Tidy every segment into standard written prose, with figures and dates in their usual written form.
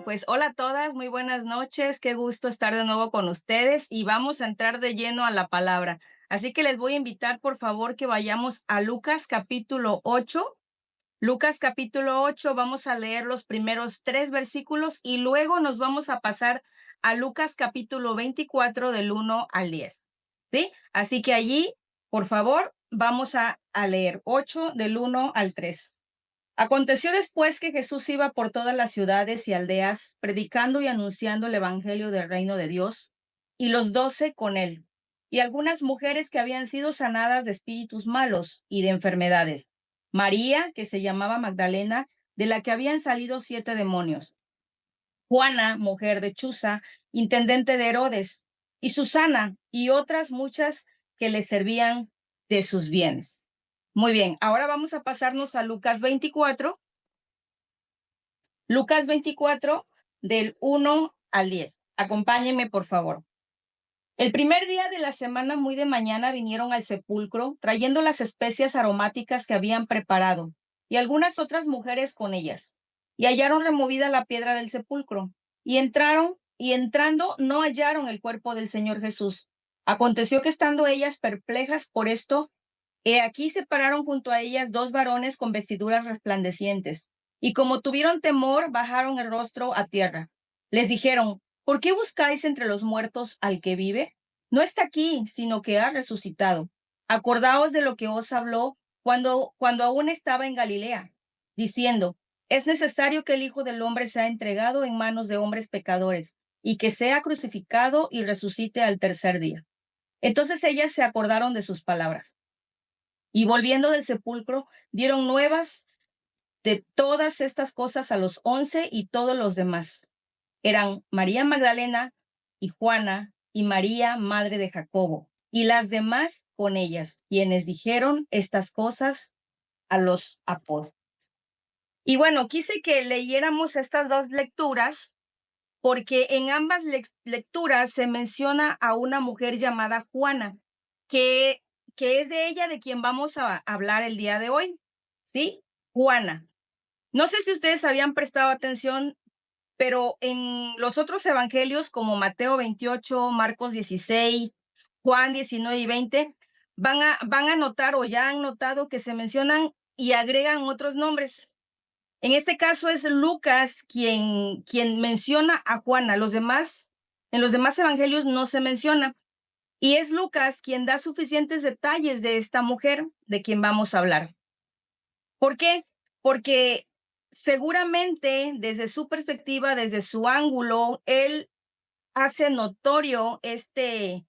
Pues hola a todas, muy buenas noches, qué gusto estar de nuevo con ustedes y vamos a entrar de lleno a la palabra. Así que les voy a invitar por favor que vayamos a Lucas capítulo 8. Lucas capítulo 8, vamos a leer los primeros 3 versículos y luego nos vamos a pasar a Lucas capítulo 24 del 1 al 10. ¿Sí? Así que allí, por favor, vamos a leer 8 del 1 al 3. Aconteció después que Jesús iba por todas las ciudades y aldeas, predicando y anunciando el evangelio del reino de Dios, y los 12 con él, y algunas mujeres que habían sido sanadas de espíritus malos y de enfermedades. María, que se llamaba Magdalena, de la que habían salido 7 demonios. Juana, mujer de Chuza, intendente de Herodes, y Susana, y otras muchas que le servían de sus bienes. Muy bien, ahora vamos a pasarnos a Lucas 24. Lucas 24, del 1 al 10. Acompáñenme, por favor. El primer día de la semana, muy de mañana, vinieron al sepulcro, trayendo las especias aromáticas que habían preparado, y algunas otras mujeres con ellas. Y hallaron removida la piedra del sepulcro, y entrando, no hallaron el cuerpo del Señor Jesús. Aconteció que estando ellas perplejas por esto, he aquí se pararon junto a ellas 2 varones con vestiduras resplandecientes, y como tuvieron temor, bajaron el rostro a tierra. Les dijeron: ¿por qué buscáis entre los muertos al que vive? No está aquí, sino que ha resucitado. Acordaos de lo que os habló cuando aún estaba en Galilea, diciendo: es necesario que el Hijo del Hombre sea entregado en manos de hombres pecadores, y que sea crucificado y resucite al tercer día. Entonces ellas se acordaron de sus palabras. Y volviendo del sepulcro, dieron nuevas de todas estas cosas a los 11 y todos los demás. Eran María Magdalena y Juana y María, madre de Jacobo, y las demás con ellas, quienes dijeron estas cosas a los apóstoles. Y bueno, quise que leyéramos estas 2 lecturas porque en ambas lecturas se menciona a una mujer llamada Juana, que, que es de ella de quien vamos a hablar el día de hoy, ¿sí? Juana. No sé si ustedes habían prestado atención, pero en los otros evangelios como Mateo 28, Marcos 16, Juan 19 y 20, van a notar o ya han notado que se mencionan y agregan otros nombres. En este caso es Lucas quien menciona a Juana. En los demás evangelios no se menciona. Y es Lucas quien da suficientes detalles de esta mujer de quien vamos a hablar. ¿Por qué? Porque seguramente desde su perspectiva, desde su ángulo, él hace notorio este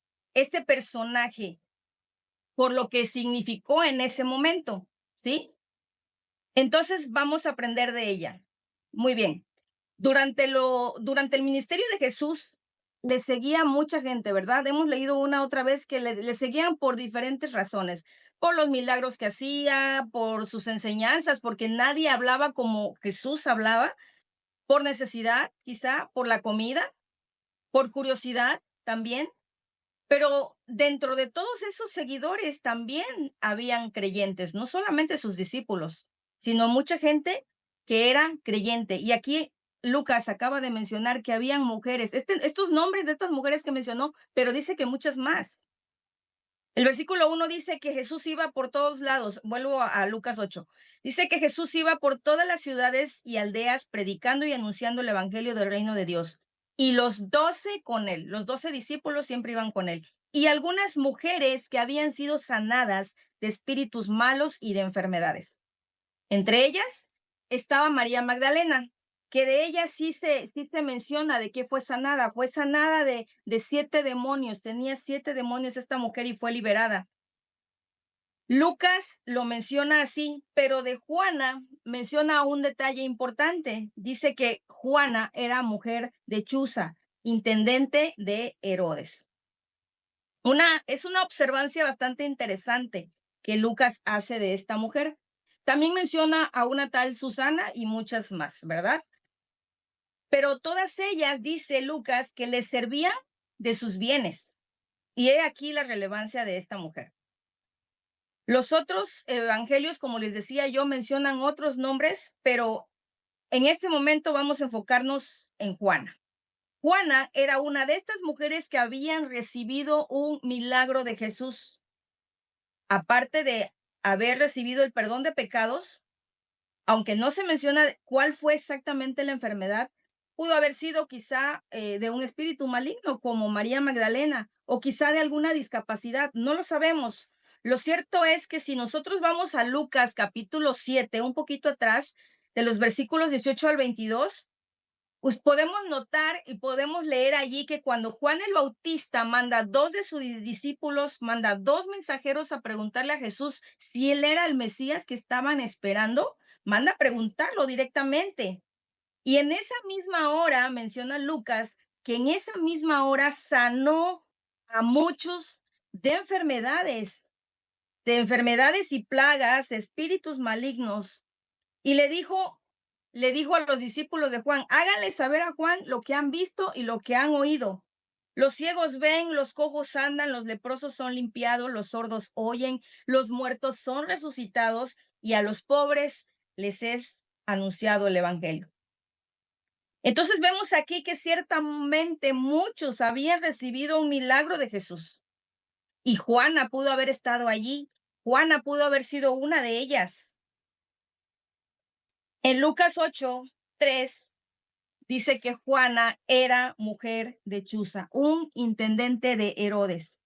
personaje por lo que significó en ese momento, ¿sí? Entonces vamos a aprender de ella. Muy bien. Durante el ministerio de Jesús, le seguía mucha gente, ¿verdad? Hemos leído una otra vez que le seguían por diferentes razones, por los milagros que hacía, por sus enseñanzas, porque nadie hablaba como Jesús hablaba, por necesidad, quizá, por la comida, por curiosidad también. Pero dentro de todos esos seguidores también habían creyentes, no solamente sus discípulos, sino mucha gente que era creyente. Y aquí Lucas acaba de mencionar que habían mujeres, estos nombres de estas mujeres que mencionó, pero dice que muchas más. El versículo 1 dice que Jesús iba por todos lados. Vuelvo a Lucas 8. Dice que Jesús iba por todas las ciudades y aldeas predicando y anunciando el evangelio del reino de Dios. Y los 12 con él, los 12 discípulos siempre iban con él. Y algunas mujeres que habían sido sanadas de espíritus malos y de enfermedades. Entre ellas estaba María Magdalena, que de ella sí se menciona de que fue sanada de 7 demonios, tenía 7 demonios esta mujer y fue liberada. Lucas lo menciona así, pero de Juana menciona un detalle importante. Dice que Juana era mujer de Chuza, intendente de Herodes. Es una observancia bastante interesante que Lucas hace de esta mujer. También menciona a una tal Susana y muchas más, ¿verdad? Pero todas ellas, dice Lucas, que les servían de sus bienes. Y he aquí la relevancia de esta mujer. Los otros evangelios, como les decía yo, mencionan otros nombres, pero en este momento vamos a enfocarnos en Juana. Juana era una de estas mujeres que habían recibido un milagro de Jesús. Aparte de haber recibido el perdón de pecados, aunque no se menciona cuál fue exactamente la enfermedad, pudo haber sido quizá de un espíritu maligno como María Magdalena o quizá de alguna discapacidad, no lo sabemos. Lo cierto es que si nosotros vamos a Lucas capítulo 7, un poquito atrás, de los versículos 18 al 22, pues podemos notar y podemos leer allí que cuando Juan el Bautista manda dos de sus discípulos, manda dos mensajeros a preguntarle a Jesús si él era el Mesías que estaban esperando, manda a preguntarlo directamente. Y en esa misma hora, menciona Lucas, que en esa misma hora sanó a muchos de enfermedades y plagas, de espíritus malignos, y le dijo a los discípulos de Juan, háganle saber a Juan lo que han visto y lo que han oído. Los ciegos ven, los cojos andan, los leprosos son limpiados, los sordos oyen, los muertos son resucitados y a los pobres les es anunciado el evangelio. Entonces vemos aquí que ciertamente muchos habían recibido un milagro de Jesús y Juana pudo haber estado allí. Juana pudo haber sido una de ellas. En Lucas 8:3 dice que Juana era mujer de Chuza, un intendente de Herodes.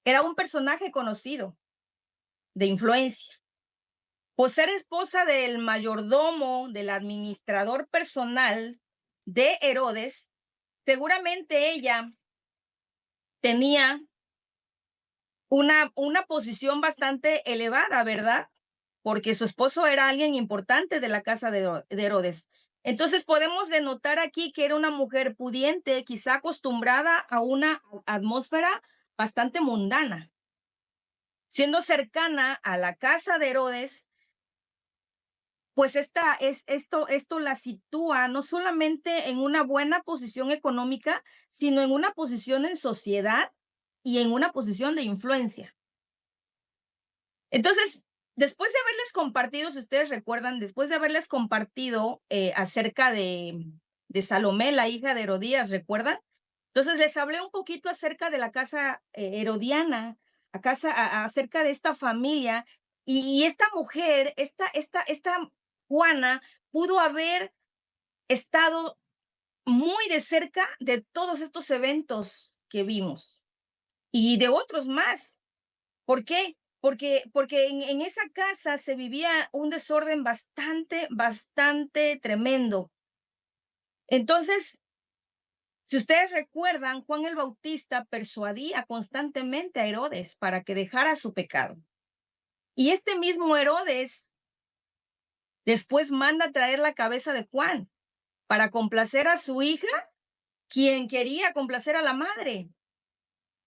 Era un personaje conocido, de influencia. Por ser esposa del mayordomo, del administrador personal de Herodes, seguramente ella tenía una posición bastante elevada, ¿verdad? Porque su esposo era alguien importante de la casa de Herodes. Entonces podemos denotar aquí que era una mujer pudiente, quizá acostumbrada a una atmósfera bastante mundana. Siendo cercana a la casa de Herodes, pues esto la sitúa no solamente en una buena posición económica, sino en una posición en sociedad y en una posición de influencia. Entonces, después de haberles compartido, si ustedes recuerdan, después de haberles compartido acerca de Salomé, la hija de Herodías, ¿recuerdan? Entonces les hablé un poquito acerca de la casa herodiana, acerca de esta familia, y esta mujer, esta Juana, pudo haber estado muy de cerca de todos estos eventos que vimos y de otros más. ¿Por qué? Porque en esa casa se vivía un desorden bastante tremendo. Entonces, si ustedes recuerdan, Juan el Bautista persuadía constantemente a Herodes para que dejara su pecado. Y este mismo Herodes después manda traer la cabeza de Juan para complacer a su hija, quien quería complacer a la madre.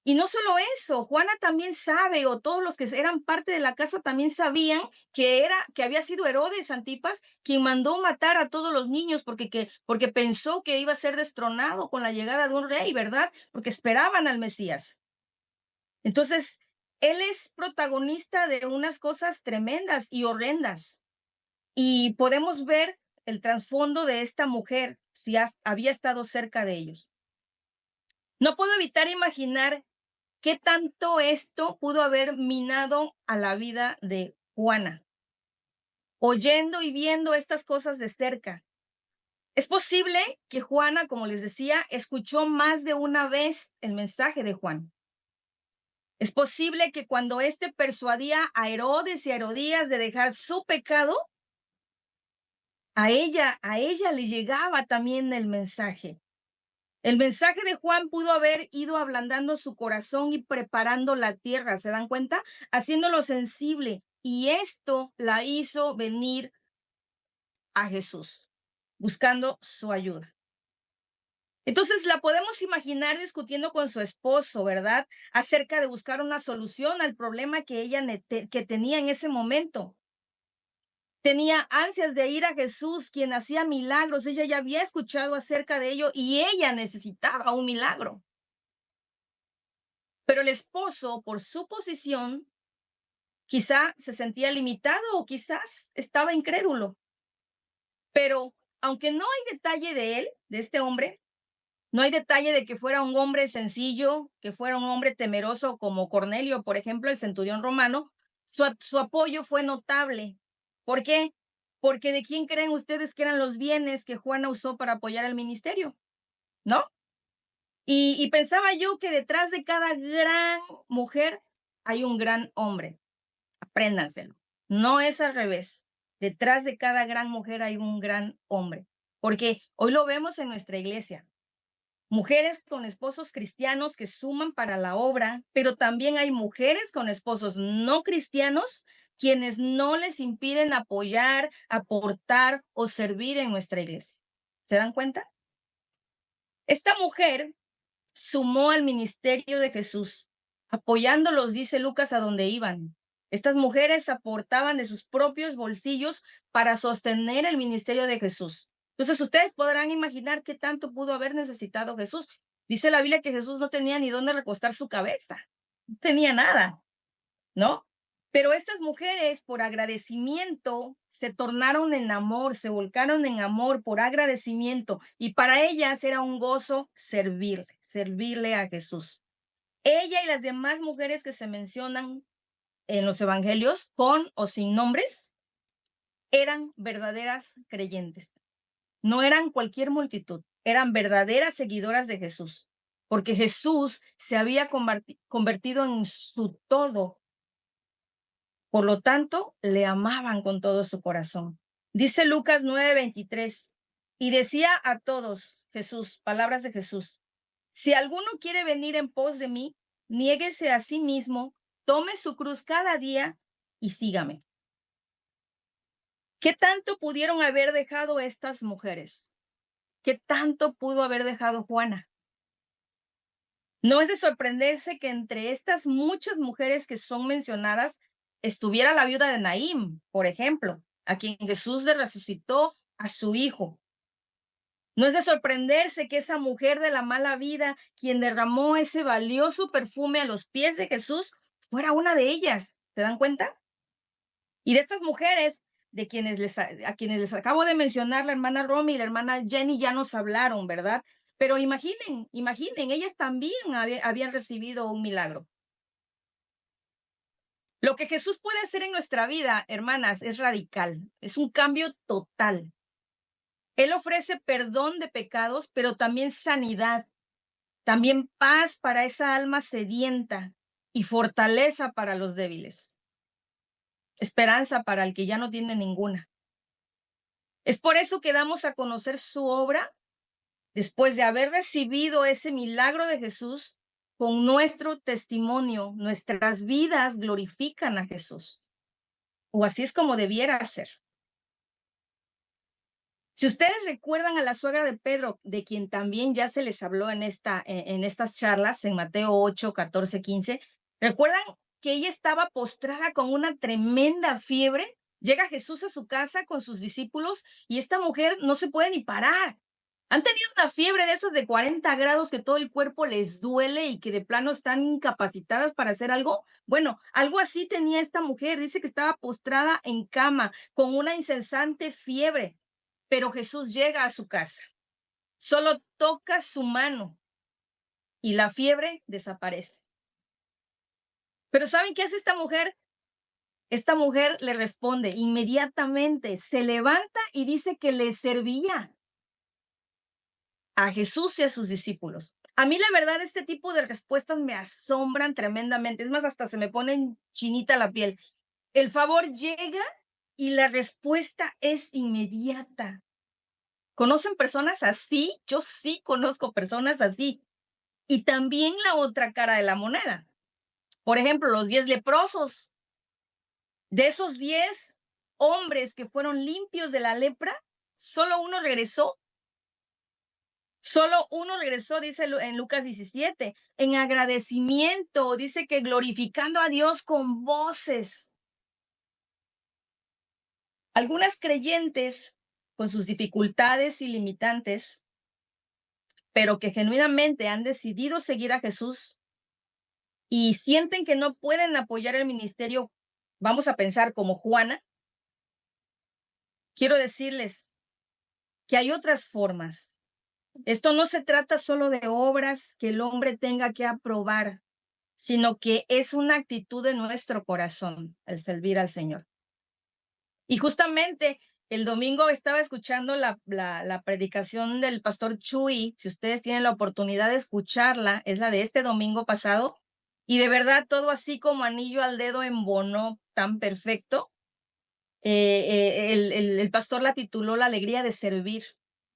Y no solo eso, Juana también sabe, o todos los que eran parte de la casa también sabían que había sido Herodes Antipas quien mandó matar a todos los niños porque pensó que iba a ser destronado con la llegada de un rey, ¿verdad? Porque esperaban al Mesías. Entonces, él es protagonista de unas cosas tremendas y horrendas. Y podemos ver el trasfondo de esta mujer si había estado cerca de ellos. No puedo evitar imaginar qué tanto esto pudo haber minado a la vida de Juana, oyendo y viendo estas cosas de cerca. Es posible que Juana, como les decía, escuchó más de una vez el mensaje de Juan. Es posible que cuando éste persuadía a Herodes y a Herodías de dejar su pecado, a ella le llegaba también el mensaje. El mensaje de Juan pudo haber ido ablandando su corazón y preparando la tierra, ¿se dan cuenta? Haciéndolo sensible. Y esto la hizo venir a Jesús, buscando su ayuda. Entonces la podemos imaginar discutiendo con su esposo, ¿verdad? Acerca de buscar una solución al problema que ella que tenía en ese momento. Tenía ansias de ir a Jesús, quien hacía milagros. Ella ya había escuchado acerca de ello y ella necesitaba un milagro. Pero el esposo, por su posición, quizá se sentía limitado o quizás estaba incrédulo. Pero aunque no hay detalle de él, de este hombre, no hay detalle de que fuera un hombre sencillo, que fuera un hombre temeroso como Cornelio, por ejemplo, el centurión romano, su apoyo fue notable. ¿Por qué? Porque ¿de quién creen ustedes que eran los bienes que Juana usó para apoyar el ministerio? ¿No? Y pensaba yo que detrás de cada gran mujer hay un gran hombre. Apréndanselo. No es al revés. Detrás de cada gran mujer hay un gran hombre. Porque hoy lo vemos en nuestra iglesia. Mujeres con esposos cristianos que suman para la obra, pero también hay mujeres con esposos no cristianos quienes no les impiden apoyar, aportar o servir en nuestra iglesia. ¿Se dan cuenta? Esta mujer sumó al ministerio de Jesús, apoyándolos, dice Lucas, a donde iban. Estas mujeres aportaban de sus propios bolsillos para sostener el ministerio de Jesús. Entonces ustedes podrán imaginar qué tanto pudo haber necesitado Jesús. Dice la Biblia que Jesús no tenía ni dónde recostar su cabeza, no tenía nada, ¿no? Pero estas mujeres, por agradecimiento, se tornaron en amor, se volcaron en amor por agradecimiento, y para ellas era un gozo servirle a Jesús. Ella y las demás mujeres que se mencionan en los evangelios, con o sin nombres, eran verdaderas creyentes. No eran cualquier multitud, eran verdaderas seguidoras de Jesús, porque Jesús se había convertido en su todo. Por lo tanto, le amaban con todo su corazón. Dice Lucas 9:23, y decía a todos, Jesús, palabras de Jesús, si alguno quiere venir en pos de mí, niéguese a sí mismo, tome su cruz cada día y sígame. ¿Qué tanto pudieron haber dejado estas mujeres? ¿Qué tanto pudo haber dejado Juana? No es de sorprenderse que entre estas muchas mujeres que son mencionadas estuviera la viuda de Naím, por ejemplo, a quien Jesús le resucitó a su hijo. No es de sorprenderse que esa mujer de la mala vida, quien derramó ese valioso perfume a los pies de Jesús, fuera una de ellas. ¿Se dan cuenta? Y de estas mujeres, a quienes les acabo de mencionar, la hermana Romy y la hermana Jenny ya nos hablaron, ¿verdad? Pero imaginen, ellas también habían recibido un milagro. Lo que Jesús puede hacer en nuestra vida, hermanas, es radical, es un cambio total. Él ofrece perdón de pecados, pero también sanidad, también paz para esa alma sedienta y fortaleza para los débiles, esperanza para el que ya no tiene ninguna. Es por eso que damos a conocer su obra después de haber recibido ese milagro de Jesús. Con nuestro testimonio, nuestras vidas glorifican a Jesús. O así es como debiera ser. Si ustedes recuerdan a la suegra de Pedro, de quien también ya se les habló en estas charlas, en Mateo 8, 14, 15, ¿recuerdan que ella estaba postrada con una tremenda fiebre? Llega Jesús a su casa con sus discípulos y esta mujer no se puede ni parar. ¿Han tenido una fiebre de esas de 40 grados que todo el cuerpo les duele y que de plano están incapacitadas para hacer algo? Bueno, algo así tenía esta mujer. Dice que estaba postrada en cama con una incesante fiebre. Pero Jesús llega a su casa, solo toca su mano y la fiebre desaparece. Pero ¿saben qué hace esta mujer? Esta mujer le responde inmediatamente, se levanta y dice que le servía a Jesús y a sus discípulos. A mí la verdad este tipo de respuestas me asombran tremendamente. Es más, hasta se me pone chinita la piel. El favor llega y la respuesta es inmediata. ¿Conocen personas así? Yo sí conozco personas así. Y también la otra cara de la moneda. Por ejemplo, los 10 leprosos. De esos 10 hombres que fueron limpios de la lepra, solo uno regresó. Solo uno regresó, dice en Lucas 17, en agradecimiento, dice que glorificando a Dios con voces. Algunas creyentes, con sus dificultades y limitantes, pero que genuinamente han decidido seguir a Jesús y sienten que no pueden apoyar el ministerio, vamos a pensar como Juana, quiero decirles que hay otras formas. Esto no se trata solo de obras que el hombre tenga que aprobar, sino que es una actitud de nuestro corazón el servir al Señor. Y justamente el domingo estaba escuchando la predicación del pastor Chuy. Si ustedes tienen la oportunidad de escucharla, es la de este domingo pasado. Y de verdad, todo así como anillo al dedo embonó tan perfecto. El pastor la tituló La alegría de servir.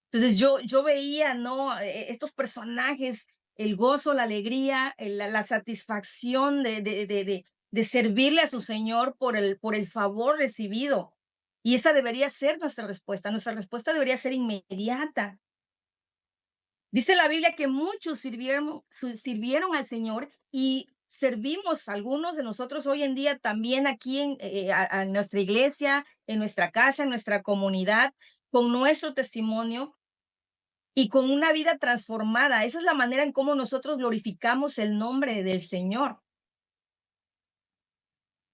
Entonces yo veía, ¿no? Estos personajes, el gozo, la alegría, la satisfacción de servirle a su Señor por el favor recibido. Y esa debería ser nuestra respuesta. Nuestra respuesta debería ser inmediata. Dice la Biblia que muchos sirvieron al Señor y servimos, algunos de nosotros hoy en día también aquí a nuestra iglesia, en nuestra casa, en nuestra comunidad, con nuestro testimonio y con una vida transformada. Esa es la manera en cómo nosotros glorificamos el nombre del Señor.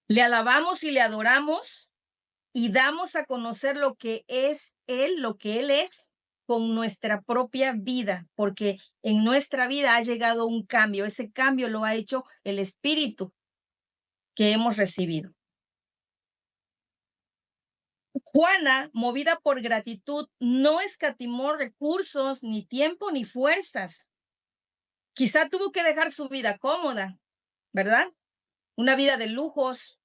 Le alabamos y le adoramos y damos a conocer lo que es Él, lo que Él es, con nuestra propia vida, porque en nuestra vida ha llegado un cambio. Ese cambio lo ha hecho el Espíritu que hemos recibido. Juana, movida por gratitud, no escatimó recursos, ni tiempo, ni fuerzas. Quizá tuvo que dejar su vida cómoda, ¿verdad? Una vida de lujos.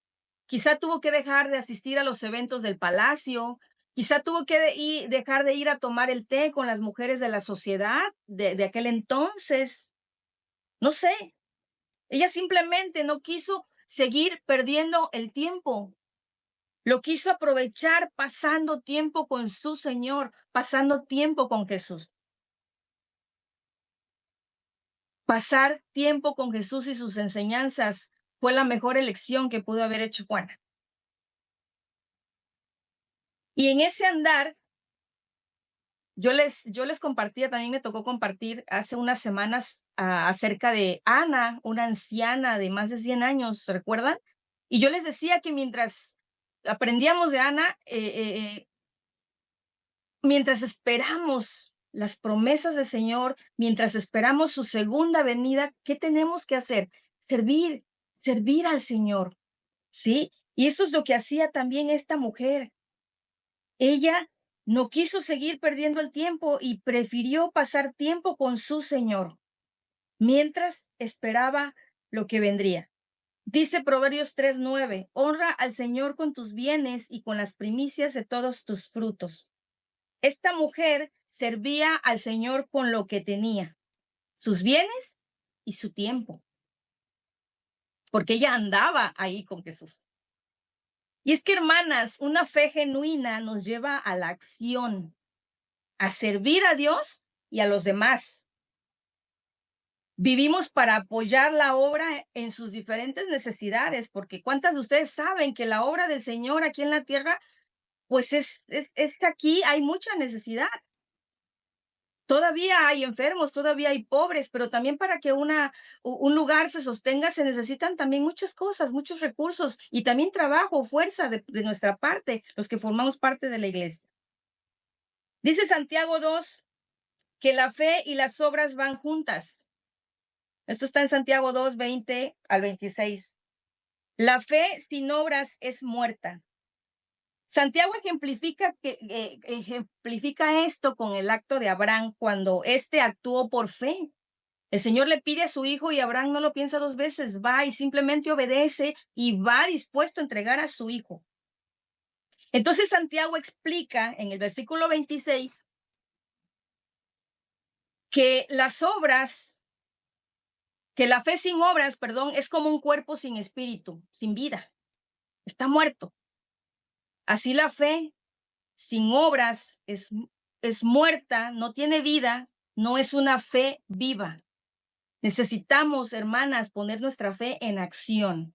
Quizá tuvo que dejar de asistir a los eventos del palacio. Quizá tuvo que dejar de ir a tomar el té con las mujeres de la sociedad de aquel entonces. No sé. Ella simplemente no quiso seguir perdiendo el tiempo. Lo quiso aprovechar pasando tiempo con su Señor, pasando tiempo con Jesús. Pasar tiempo con Jesús y sus enseñanzas fue la mejor elección que pudo haber hecho Juana. Y en ese andar, yo les compartía, también me tocó compartir hace unas semanas acerca de Ana, una anciana de más de 100 años, ¿recuerdan? Y yo les decía que mientras aprendíamos de Ana, mientras esperamos las promesas del Señor, mientras esperamos su segunda venida, ¿qué tenemos que hacer? Servir, servir al Señor, ¿sí? Y eso es lo que hacía también esta mujer. Ella no quiso seguir perdiendo el tiempo y prefirió pasar tiempo con su Señor mientras esperaba lo que vendría. Dice Proverbios 3:9, honra al Señor con tus bienes y con las primicias de todos tus frutos. Esta mujer servía al Señor con lo que tenía, sus bienes y su tiempo, porque ella andaba ahí con Jesús. Y es que, hermanas, una fe genuina nos lleva a la acción, a servir a Dios y a los demás. Vivimos para apoyar la obra en sus diferentes necesidades, porque ¿cuántas de ustedes saben que la obra del Señor aquí en la tierra, pues es que aquí hay mucha necesidad? Todavía hay enfermos, todavía hay pobres, pero también para que un lugar se sostenga se necesitan también muchas cosas, muchos recursos y también trabajo, fuerza de nuestra parte, los que formamos parte de la iglesia. Dice Santiago 2 que la fe y las obras van juntas. Esto está en Santiago 2, 20 al 26. La fe sin obras es muerta. Santiago ejemplifica esto con el acto de Abraham cuando éste actuó por fe. El Señor le pide a su hijo y Abraham no lo piensa dos veces, va y simplemente obedece y va dispuesto a entregar a su hijo. Entonces Santiago explica en el versículo 26 que la fe sin obras, perdón, es como un cuerpo sin espíritu, sin vida, está muerto. Así la fe sin obras es muerta, no tiene vida, no es una fe viva. Necesitamos, hermanas, poner nuestra fe en acción.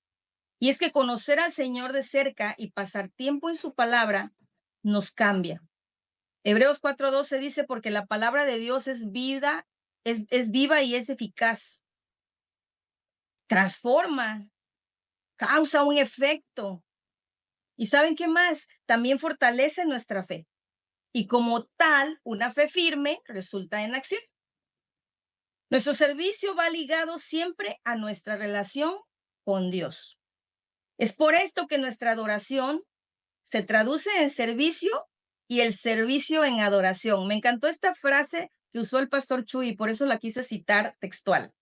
Y es que conocer al Señor de cerca y pasar tiempo en su palabra nos cambia. Hebreos 4:12 dice, porque la palabra de Dios es vida, es viva y es eficaz. Transforma, causa un efecto. ¿Y saben qué más? También fortalece nuestra fe. y como tal, una fe firme resulta en acción. Nuestro servicio va ligado siempre a nuestra relación con Dios. Es por esto que nuestra adoración se traduce en servicio y el servicio en adoración. Me encantó esta frase que usó el pastor Chuy y por eso la quise citar textual.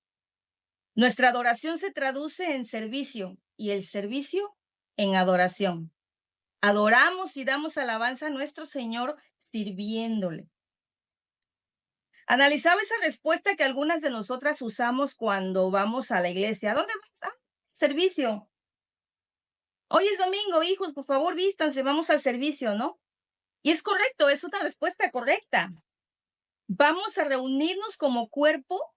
Nuestra adoración se traduce en servicio y el servicio en adoración. Adoramos y damos alabanza a nuestro Señor sirviéndole. Analizaba esa respuesta que algunas de nosotras usamos cuando vamos a la iglesia. ¿A dónde vas? Servicio. Hoy es domingo, hijos, por favor, vístanse, vamos al servicio, ¿no? Y es correcto, es una respuesta correcta. Vamos a reunirnos como cuerpo,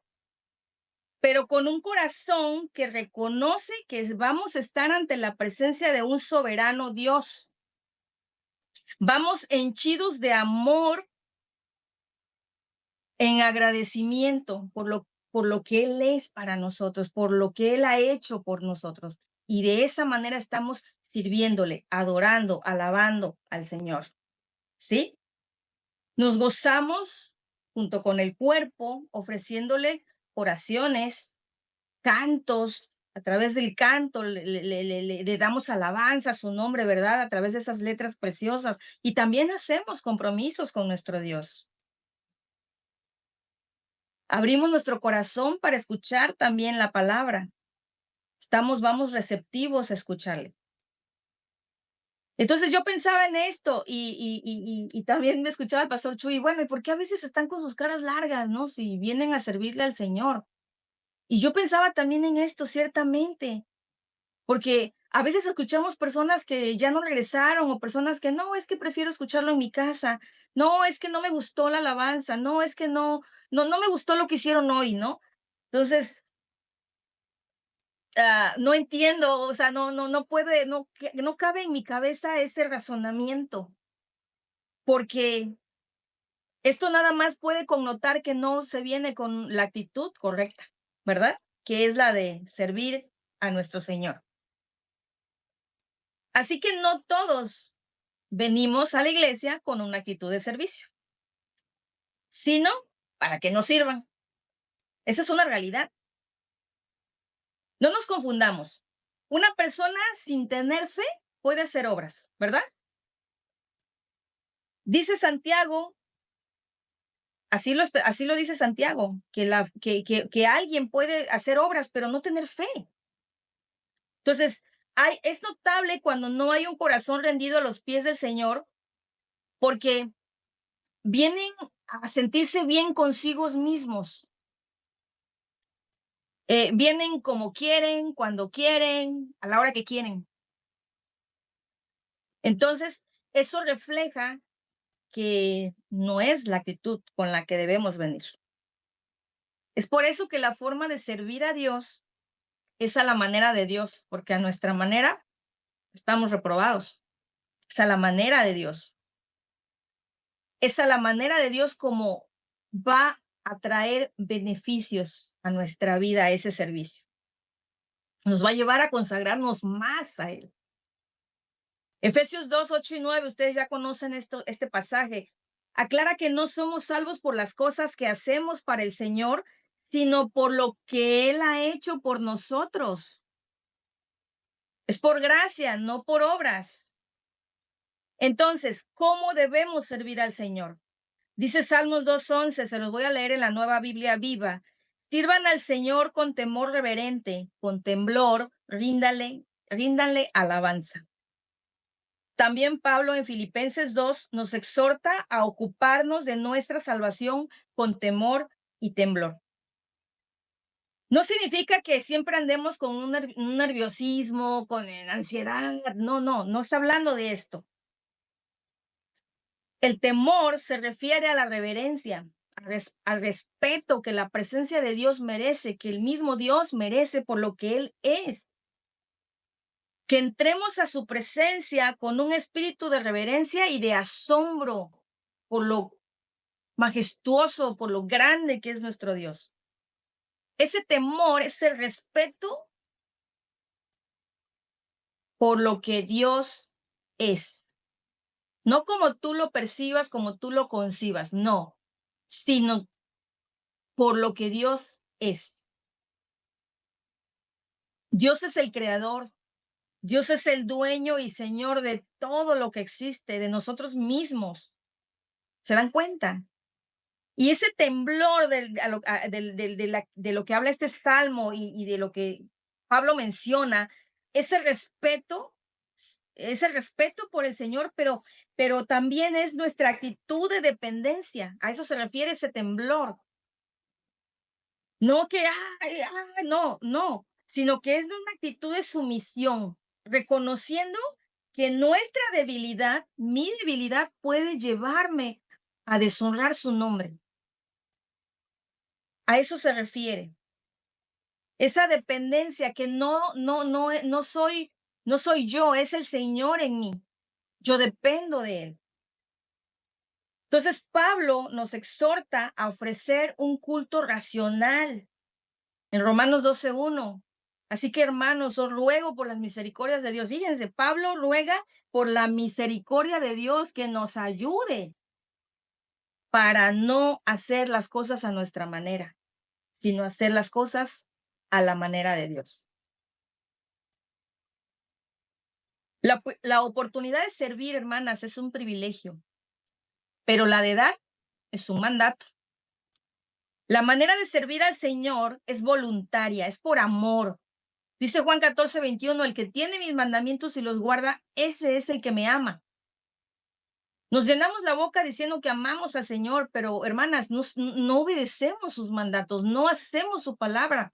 pero con un corazón que reconoce que vamos a estar ante la presencia de un soberano Dios. Vamos henchidos de amor, en agradecimiento por lo que Él es para nosotros, por lo que Él ha hecho por nosotros. Y de esa manera estamos sirviéndole, adorando, alabando al Señor. ¿Sí? Nos gozamos junto con el cuerpo, ofreciéndole oraciones, cantos. A través del canto le damos alabanza a su nombre, ¿verdad? A través de esas letras preciosas. Y también hacemos compromisos con nuestro Dios. Abrimos nuestro corazón para escuchar también la palabra. Vamos receptivos a escucharle. Entonces yo pensaba en esto y también me escuchaba el pastor Chuy, bueno, ¿y por qué a veces están con sus caras largas, no? Si vienen a servirle al Señor. Y yo pensaba también en esto, ciertamente, porque a veces escuchamos personas que ya no regresaron o personas que no, es que prefiero escucharlo en mi casa, no, es que no me gustó la alabanza, no, es que no me gustó lo que hicieron hoy, ¿no? Entonces, no entiendo, o sea, no cabe en mi cabeza ese razonamiento, porque esto nada más puede connotar que no se viene con la actitud correcta, ¿verdad? Que es la de servir a nuestro Señor. Así que no todos venimos a la iglesia con una actitud de servicio, sino para que nos sirvan. Esa es una realidad. No nos confundamos. Una persona sin tener fe puede hacer obras, ¿verdad? Dice Santiago, así lo dice Santiago, que alguien puede hacer obras, pero no tener fe. Entonces, es notable cuando no hay un corazón rendido a los pies del Señor, porque vienen a sentirse bien consigo mismos. Vienen como quieren, cuando quieren, a la hora que quieren. Entonces, eso refleja que no es la actitud con la que debemos venir. Es por eso que la forma de servir a Dios es a la manera de Dios, porque a nuestra manera estamos reprobados. Es a la manera de Dios. Es a la manera de Dios como va a traer beneficios a nuestra vida ese servicio. Nos va a llevar a consagrarnos más a Él. Efesios 2, 8 y 9, ustedes ya conocen este pasaje. Aclara que no somos salvos por las cosas que hacemos para el Señor, sino por lo que Él ha hecho por nosotros. Es por gracia, no por obras. Entonces, ¿cómo debemos servir al Señor? Dice Salmos 2:11, se los voy a leer en la Nueva Biblia Viva. Sirvan al Señor con temor reverente, con temblor, ríndanle alabanza. También Pablo en Filipenses 2 nos exhorta a ocuparnos de nuestra salvación con temor y temblor. No significa que siempre andemos con un nerviosismo, con ansiedad. No está hablando de esto. El temor se refiere a la reverencia, al respeto que la presencia de Dios merece, que el mismo Dios merece por lo que Él es. Que entremos a su presencia con un espíritu de reverencia y de asombro por lo majestuoso, por lo grande que es nuestro Dios. Ese temor, ese respeto por lo que Dios es. No como tú lo percibas, como tú lo concibas, no, sino por lo que Dios es. Dios es el creador, Dios es el dueño y señor de todo lo que existe, de nosotros mismos. ¿Se dan cuenta? Y ese temblor de lo que habla este salmo y de lo que Pablo menciona, ese respeto, es el respeto por el Señor, pero también es nuestra actitud de dependencia. A eso se refiere ese temblor. No que, ay, no, no, sino que es una actitud de sumisión, reconociendo que nuestra debilidad, mi debilidad puede llevarme a deshonrar su nombre. A eso se refiere. Esa dependencia que no soy yo, es el Señor en mí. Yo dependo de Él. Entonces, Pablo nos exhorta a ofrecer un culto racional en Romanos 12:1. Así que, hermanos, os ruego por las misericordias de Dios. Fíjense, Pablo ruega por la misericordia de Dios que nos ayude para no hacer las cosas a nuestra manera, sino hacer las cosas a la manera de Dios. La oportunidad de servir, hermanas, es un privilegio, pero la de dar es un mandato. La manera de servir al Señor es voluntaria, es por amor. Dice Juan 14:21, el que tiene mis mandamientos y los guarda, ese es el que me ama. Nos llenamos la boca diciendo que amamos al Señor, pero hermanas, no obedecemos sus mandatos, no hacemos su palabra.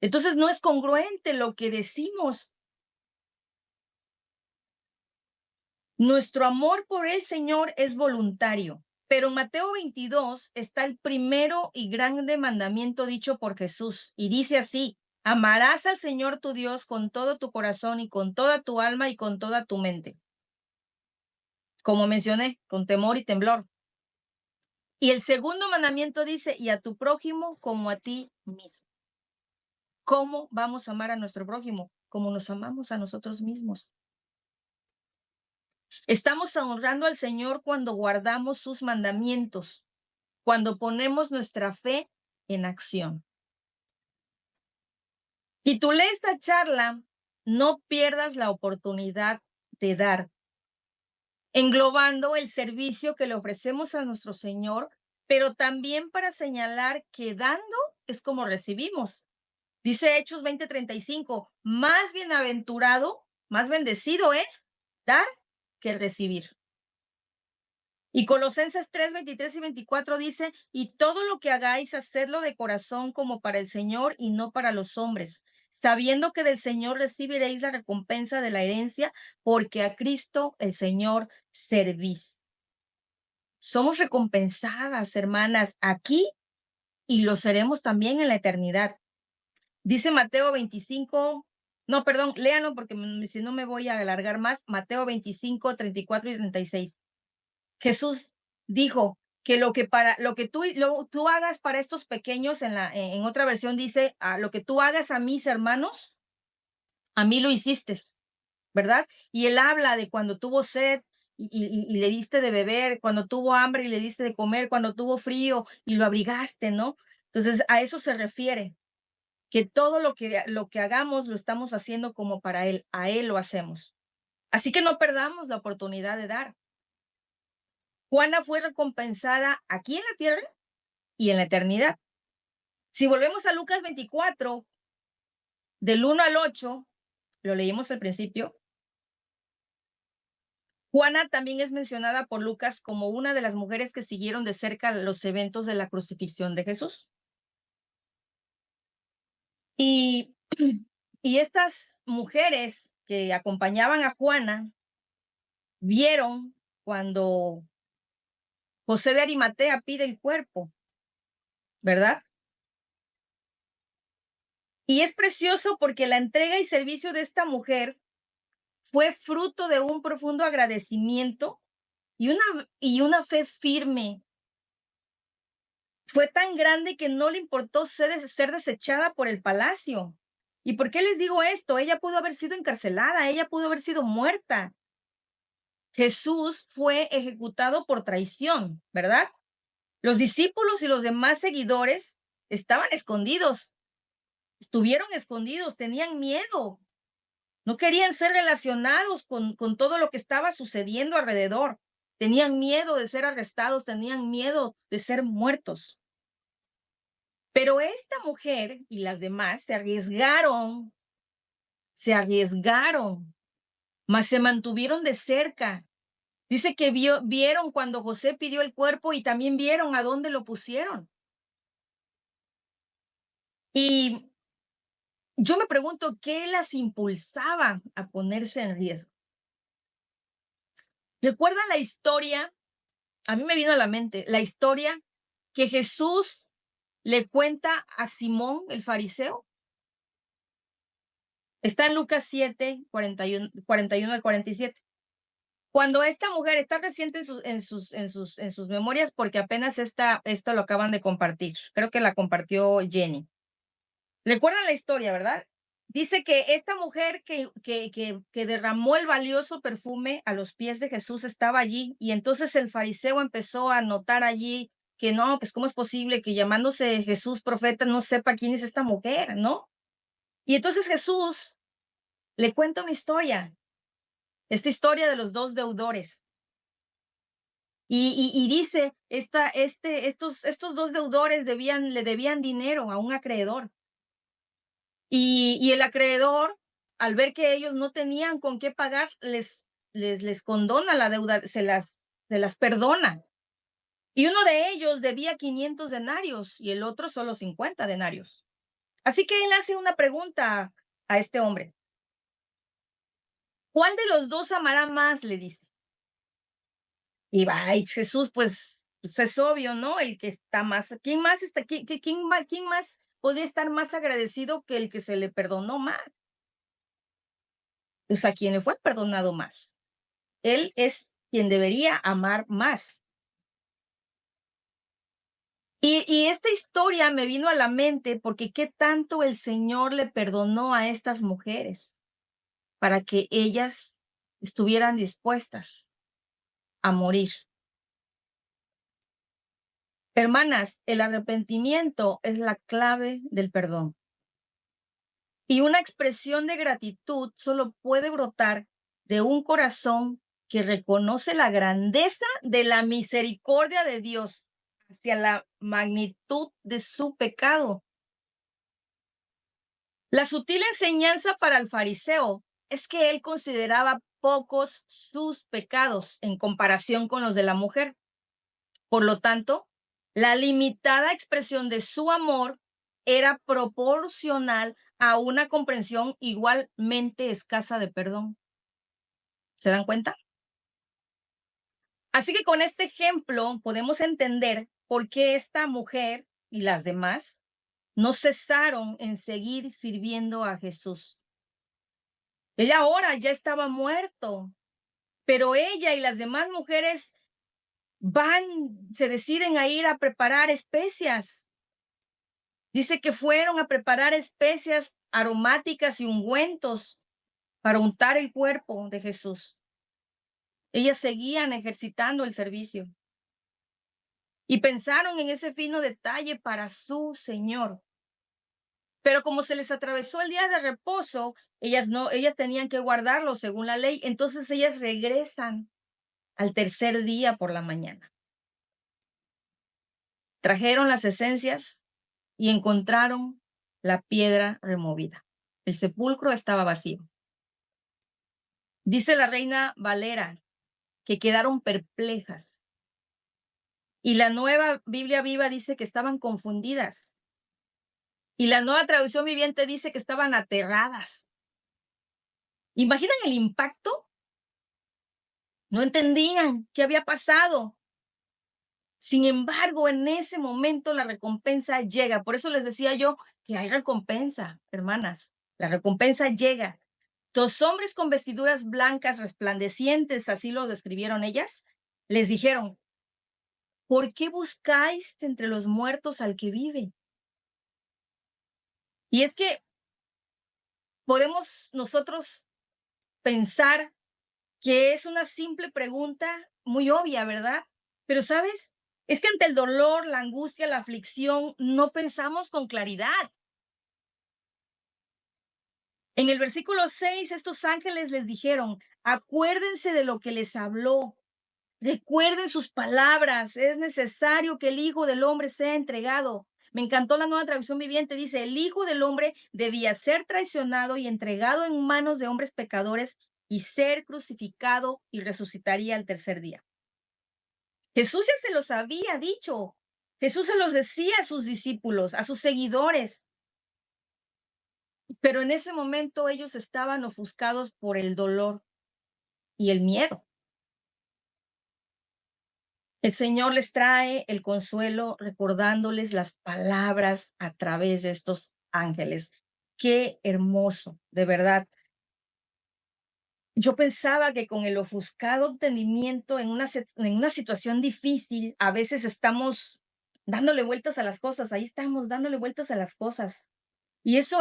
Entonces no es congruente lo que decimos. Nuestro amor por el Señor es voluntario, pero en Mateo 22 está el primero y grande mandamiento dicho por Jesús, y dice así: amarás al Señor tu Dios con todo tu corazón y con toda tu alma y con toda tu mente. Como mencioné, con temor y temblor. Y el segundo mandamiento dice: y a tu prójimo como a ti mismo. ¿Cómo vamos a amar a nuestro prójimo? Como nos amamos a nosotros mismos. Estamos honrando al Señor cuando guardamos sus mandamientos, cuando ponemos nuestra fe en acción. Titulé esta charla: no pierdas la oportunidad de dar, englobando el servicio que le ofrecemos a nuestro Señor, pero también para señalar que dando es como recibimos. Dice Hechos 20:35, más bienaventurado, más bendecido es dar que recibir. Y Colosenses 3:23 y 24 dice: y todo lo que hagáis, hacedlo de corazón como para el Señor y no para los hombres, sabiendo que del Señor recibiréis la recompensa de la herencia, porque a Cristo el Señor servís. Somos recompensadas, hermanas, aquí, y lo seremos también en la eternidad. Dice Mateo 25, no, perdón, léanlo porque si no me voy a alargar más. Mateo 25:34 y 36. Jesús dijo que lo que tú hagas para estos pequeños, en otra versión dice: lo que tú hagas a mis hermanos, a mí lo hiciste, ¿verdad? Y él habla de cuando tuvo sed y le diste de beber, cuando tuvo hambre y le diste de comer, cuando tuvo frío y lo abrigaste, ¿no? Entonces, a eso se refiere, que todo lo que hagamos lo estamos haciendo como para Él, a Él lo hacemos. Así que no perdamos la oportunidad de dar. Juana fue recompensada aquí en la tierra y en la eternidad. Si volvemos a Lucas 24, del 1 al 8, lo leímos al principio, Juana también es mencionada por Lucas como una de las mujeres que siguieron de cerca los eventos de la crucifixión de Jesús. Y, y estas mujeres que acompañaban a Juana vieron cuando José de Arimatea pide el cuerpo, ¿verdad? Y es precioso porque la entrega y servicio de esta mujer fue fruto de un profundo agradecimiento y una fe firme. Fue tan grande que no le importó ser desechada por el palacio. ¿Y por qué les digo esto? Ella pudo haber sido encarcelada, ella pudo haber sido muerta. Jesús fue ejecutado por traición, ¿verdad? Los discípulos y los demás seguidores estaban escondidos, estuvieron escondidos, tenían miedo, no querían ser relacionados con todo lo que estaba sucediendo alrededor. Tenían miedo de ser arrestados, tenían miedo de ser muertos. Pero esta mujer y las demás se arriesgaron, mas se mantuvieron de cerca. Dice que vieron cuando José pidió el cuerpo y también vieron a dónde lo pusieron. Y yo me pregunto, ¿qué las impulsaba a ponerse en riesgo? ¿Recuerdan la historia? A mí me vino a la mente la historia que Jesús le cuenta a Simón, el fariseo. Está en Lucas 7, 41 al 47. Cuando esta mujer está reciente en sus memorias, porque apenas esto lo acaban de compartir. Creo que la compartió Jenny. Recuerdan la historia, ¿verdad? Dice que esta mujer que derramó el valioso perfume a los pies de Jesús estaba allí, y entonces el fariseo empezó a notar allí que no, pues cómo es posible que llamándose Jesús profeta no sepa quién es esta mujer, ¿no? Y entonces Jesús le cuenta una historia, esta historia de los dos deudores. Y dice, estos dos deudores le debían dinero a un acreedor. Y el acreedor, al ver que ellos no tenían con qué pagar, les condona la deuda, se las perdona. Y uno de ellos debía 500 denarios y el otro solo 50 denarios. Así que él hace una pregunta a este hombre. ¿Cuál de los dos amará más? Le dice. Y va, y Jesús, pues es obvio, ¿no? El que está más, ¿quién más está, quién más podría estar más agradecido que el que se le perdonó más? Pues a quien le fue perdonado más. Él es quien debería amar más. Y esta historia me vino a la mente porque qué tanto el Señor le perdonó a estas mujeres para que ellas estuvieran dispuestas a morir. Hermanas, el arrepentimiento es la clave del perdón. Y una expresión de gratitud solo puede brotar de un corazón que reconoce la grandeza de la misericordia de Dios hacia la magnitud de su pecado. La sutil enseñanza para el fariseo es que él consideraba pocos sus pecados en comparación con los de la mujer. Por lo tanto, la limitada expresión de su amor era proporcional a una comprensión igualmente escasa de perdón. ¿Se dan cuenta? Así que con este ejemplo podemos entender por qué esta mujer y las demás no cesaron en seguir sirviendo a Jesús. Ella ahora ya estaba muerto, pero ella y las demás mujeres se deciden a ir a preparar especias. Dice que fueron a preparar especias aromáticas y ungüentos para untar el cuerpo de Jesús. Ellas seguían ejercitando el servicio y pensaron en ese fino detalle para su Señor. Pero como se les atravesó el día de reposo, ellas tenían que guardarlo según la ley. Entonces ellas regresan al tercer día por la mañana. Trajeron las esencias y encontraron la piedra removida. El sepulcro estaba vacío. Dice la Reina Valera que quedaron perplejas. Y la Nueva Biblia Viva dice que estaban confundidas. Y la Nueva Traducción Viviente dice que estaban aterradas. ¿Imaginan el impacto? No entendían qué había pasado. Sin embargo, en ese momento la recompensa llega. Por eso les decía yo que hay recompensa, hermanas. La recompensa llega. Dos hombres con vestiduras blancas resplandecientes, así lo describieron ellas, les dijeron, ¿por qué buscáis entre los muertos al que vive? Y es que podemos nosotros pensar que es una simple pregunta muy obvia, ¿verdad? Pero, ¿sabes? Es que ante el dolor, la angustia, la aflicción, no pensamos con claridad. En el versículo 6, estos ángeles les dijeron, acuérdense de lo que les habló, recuerden sus palabras, es necesario que el Hijo del Hombre sea entregado. Me encantó la Nueva Traducción Viviente, dice, el Hijo del Hombre debía ser traicionado y entregado en manos de hombres pecadores y ser crucificado y resucitaría al tercer día. Jesús ya se los había dicho. Jesús se los decía a sus discípulos, a sus seguidores, pero en ese momento ellos estaban ofuscados por el dolor y el miedo. El Señor les trae el consuelo recordándoles las palabras a través de estos ángeles. Qué hermoso, de verdad. Yo pensaba que con el ofuscado entendimiento en una situación difícil, a veces estamos dándole vueltas a las cosas, ahí estamos dándole vueltas a las cosas. Y eso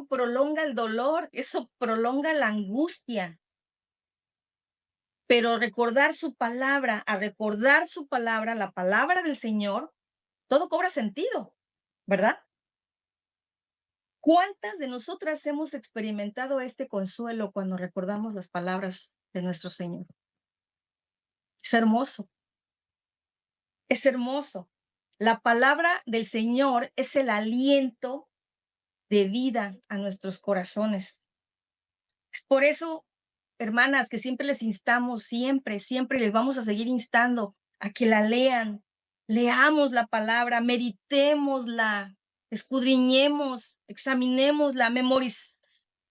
prolonga el dolor, eso prolonga la angustia. Pero recordar su palabra, a recordar su palabra, la palabra del Señor, todo cobra sentido, ¿verdad? ¿Cuántas de nosotras hemos experimentado este consuelo cuando recordamos las palabras de nuestro Señor? Es hermoso, es hermoso. La palabra del Señor es el aliento de vida a nuestros corazones. Es por eso, hermanas, que siempre les instamos, siempre les vamos a seguir instando a que la lean, leamos la palabra, meditémosla, escudriñemos, examinémosla,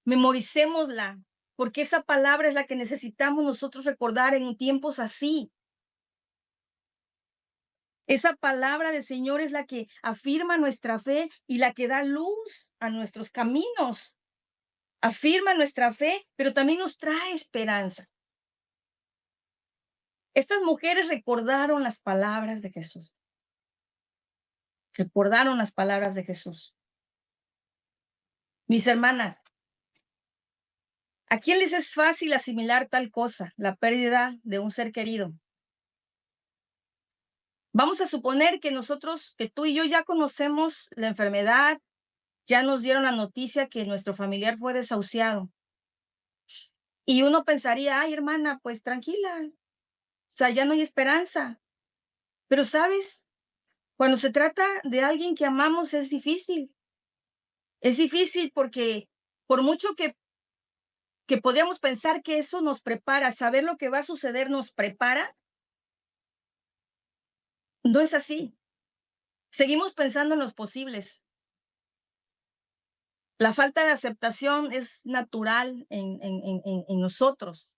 memoricémosla, porque esa palabra es la que necesitamos nosotros recordar en tiempos así. Esa palabra del Señor es la que afirma nuestra fe y la que da luz a nuestros caminos. Afirma nuestra fe, pero también nos trae esperanza. Estas mujeres recordaron las palabras de Jesús. Recordaron las palabras de Jesús. Mis hermanas, ¿a quién les es fácil asimilar tal cosa, la pérdida de un ser querido? Vamos a suponer que nosotros, que tú y yo ya conocemos la enfermedad, ya nos dieron la noticia que nuestro familiar fue desahuciado. Y uno pensaría, ay, hermana, pues tranquila, o sea, ya no hay esperanza. Pero, ¿sabes? Cuando se trata de alguien que amamos es difícil. Es difícil porque por mucho que podríamos pensar que eso nos prepara, saber lo que va a suceder nos prepara, no es así. Seguimos pensando en los posibles. La falta de aceptación es natural en nosotros.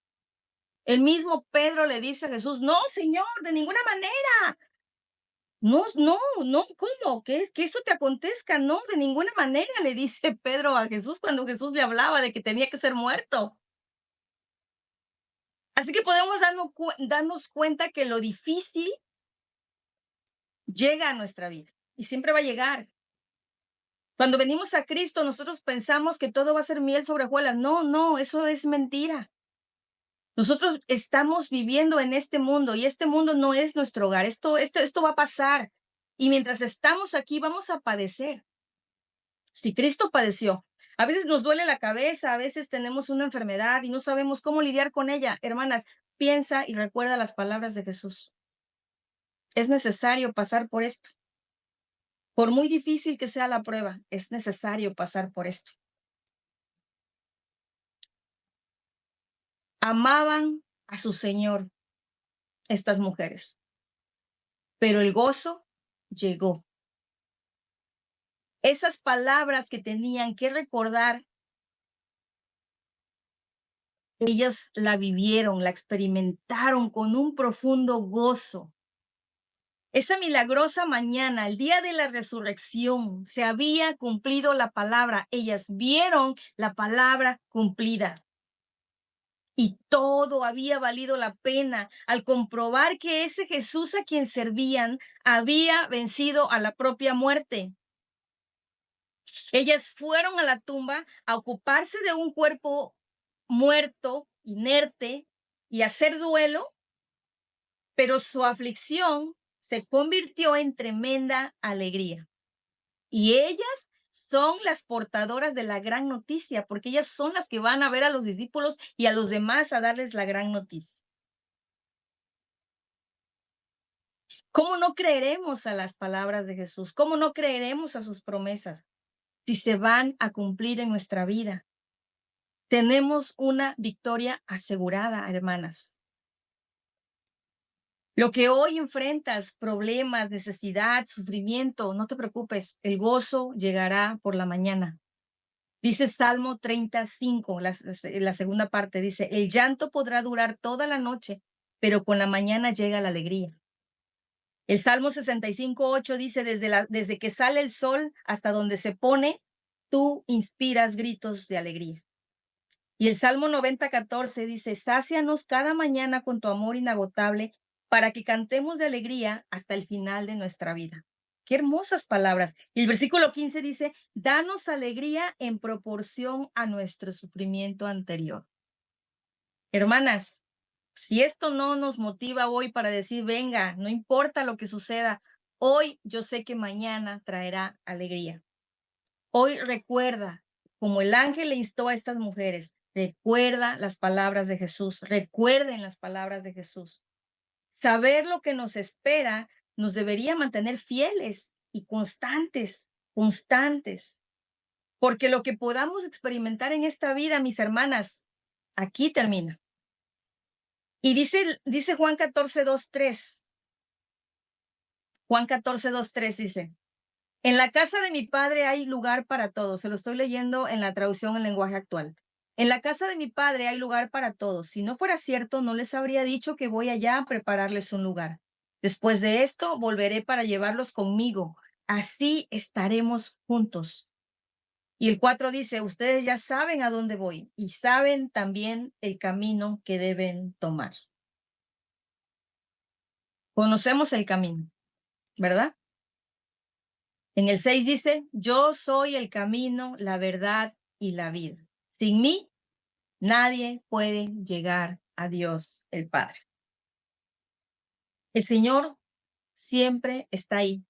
El mismo Pedro le dice a Jesús, no, Señor, de ninguna manera. No, no, no, ¿cómo? Que eso te acontezca, no, de ninguna manera, le dice Pedro a Jesús cuando Jesús le hablaba de que tenía que ser muerto. Así que podemos darnos cuenta que lo difícil llega a nuestra vida y siempre va a llegar. Cuando venimos a Cristo, nosotros pensamos que todo va a ser miel sobre hojuelas. No, no, eso es mentira. Nosotros estamos viviendo en este mundo y este mundo no es nuestro hogar. Esto va a pasar. Y mientras estamos aquí, vamos a padecer. Si Cristo padeció, a veces nos duele la cabeza, a veces tenemos una enfermedad y no sabemos cómo lidiar con ella. Hermanas, piensa y recuerda las palabras de Jesús. Es necesario pasar por esto. Por muy difícil que sea la prueba, es necesario pasar por esto. Amaban a su Señor estas mujeres, pero el gozo llegó. Esas palabras que tenían que recordar, ellas la vivieron, la experimentaron con un profundo gozo. Esa milagrosa mañana, el día de la resurrección, se había cumplido la palabra. Ellas vieron la palabra cumplida. Y todo había valido la pena al comprobar que ese Jesús a quien servían había vencido a la propia muerte. Ellas fueron a la tumba a ocuparse de un cuerpo muerto, inerte, y hacer duelo, pero su aflicción se convirtió en tremenda alegría. Y ellas son las portadoras de la gran noticia, porque ellas son las que van a ver a los discípulos y a los demás a darles la gran noticia. ¿Cómo no creeremos a las palabras de Jesús? ¿Cómo no creeremos a sus promesas si se van a cumplir en nuestra vida? Tenemos una victoria asegurada, hermanas. Lo que hoy enfrentas, problemas, necesidad, sufrimiento, no te preocupes, el gozo llegará por la mañana. Dice Salmo 35, la segunda parte, dice, el llanto podrá durar toda la noche, pero con la mañana llega la alegría. El Salmo 65:8 dice, desde que sale el sol hasta donde se pone, tú inspiras gritos de alegría. Y el Salmo 90:14 dice, sácianos cada mañana con tu amor inagotable para que cantemos de alegría hasta el final de nuestra vida. Qué hermosas palabras. Y el versículo 15 dice, danos alegría en proporción a nuestro sufrimiento anterior. Hermanas, si esto no nos motiva hoy para decir, venga, no importa lo que suceda, hoy yo sé que mañana traerá alegría. Hoy recuerda, como el ángel le instó a estas mujeres, recuerda las palabras de Jesús, recuerden las palabras de Jesús. Saber lo que nos espera nos debería mantener fieles y constantes, constantes. Porque lo que podamos experimentar en esta vida, mis hermanas, aquí termina. Y dice Juan 14:2-3. Juan 14:2-3 dice, en la casa de mi padre hay lugar para todos. Se lo estoy leyendo en la traducción en lenguaje actual. En la casa de mi padre hay lugar para todos. Si no fuera cierto, no les habría dicho que voy allá a prepararles un lugar. Después de esto, volveré para llevarlos conmigo. Así estaremos juntos. Y el 4 dice, ustedes ya saben a dónde voy y saben también el camino que deben tomar. Conocemos el camino, ¿verdad? En el 6 dice, yo soy el camino, la verdad y la vida. Sin mí, nadie puede llegar a Dios el Padre. El Señor siempre está ahí,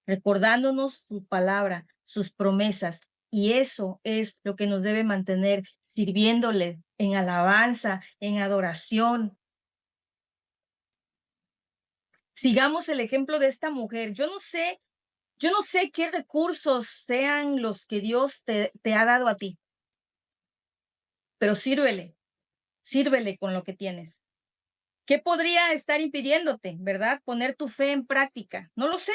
recordándonos su palabra, sus promesas, y eso es lo que nos debe mantener sirviéndole en alabanza, en adoración. Sigamos el ejemplo de esta mujer. Yo no sé qué recursos sean los que Dios te ha dado a ti, pero sírvele con lo que tienes. ¿Qué podría estar impidiéndote, verdad? Poner tu fe en práctica. No lo sé.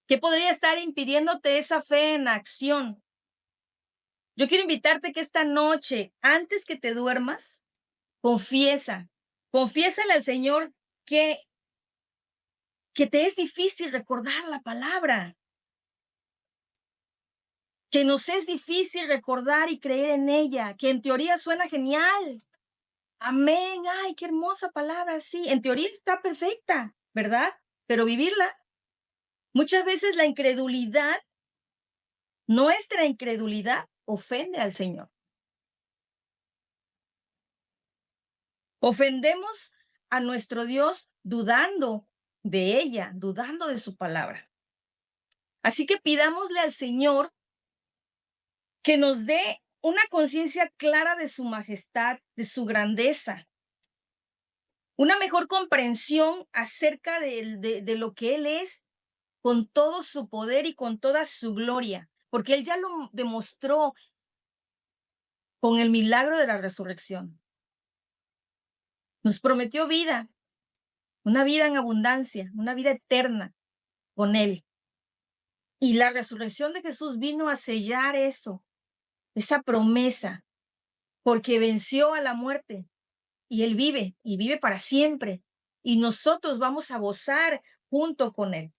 ¿Qué podría estar impidiéndote esa fe en acción? Yo quiero invitarte que esta noche, antes que te duermas, confiésale al Señor que te es difícil recordar la palabra, que nos es difícil recordar y creer en ella, que en teoría suena genial. Amén. Ay, qué hermosa palabra. Sí, en teoría está perfecta, ¿verdad? Pero vivirla, muchas veces nuestra incredulidad ofende al Señor. Ofendemos a nuestro Dios dudando de ella, dudando de su palabra. Así que pidámosle al Señor que nos dé una conciencia clara de su majestad, de su grandeza, una mejor comprensión acerca de lo que Él es con todo su poder y con toda su gloria, porque Él ya lo demostró con el milagro de la resurrección. Nos prometió vida, una vida en abundancia, una vida eterna con Él. Y la resurrección de Jesús vino a sellar eso, esa promesa, porque venció a la muerte y Él vive y vive para siempre. Y nosotros vamos a gozar junto con Él.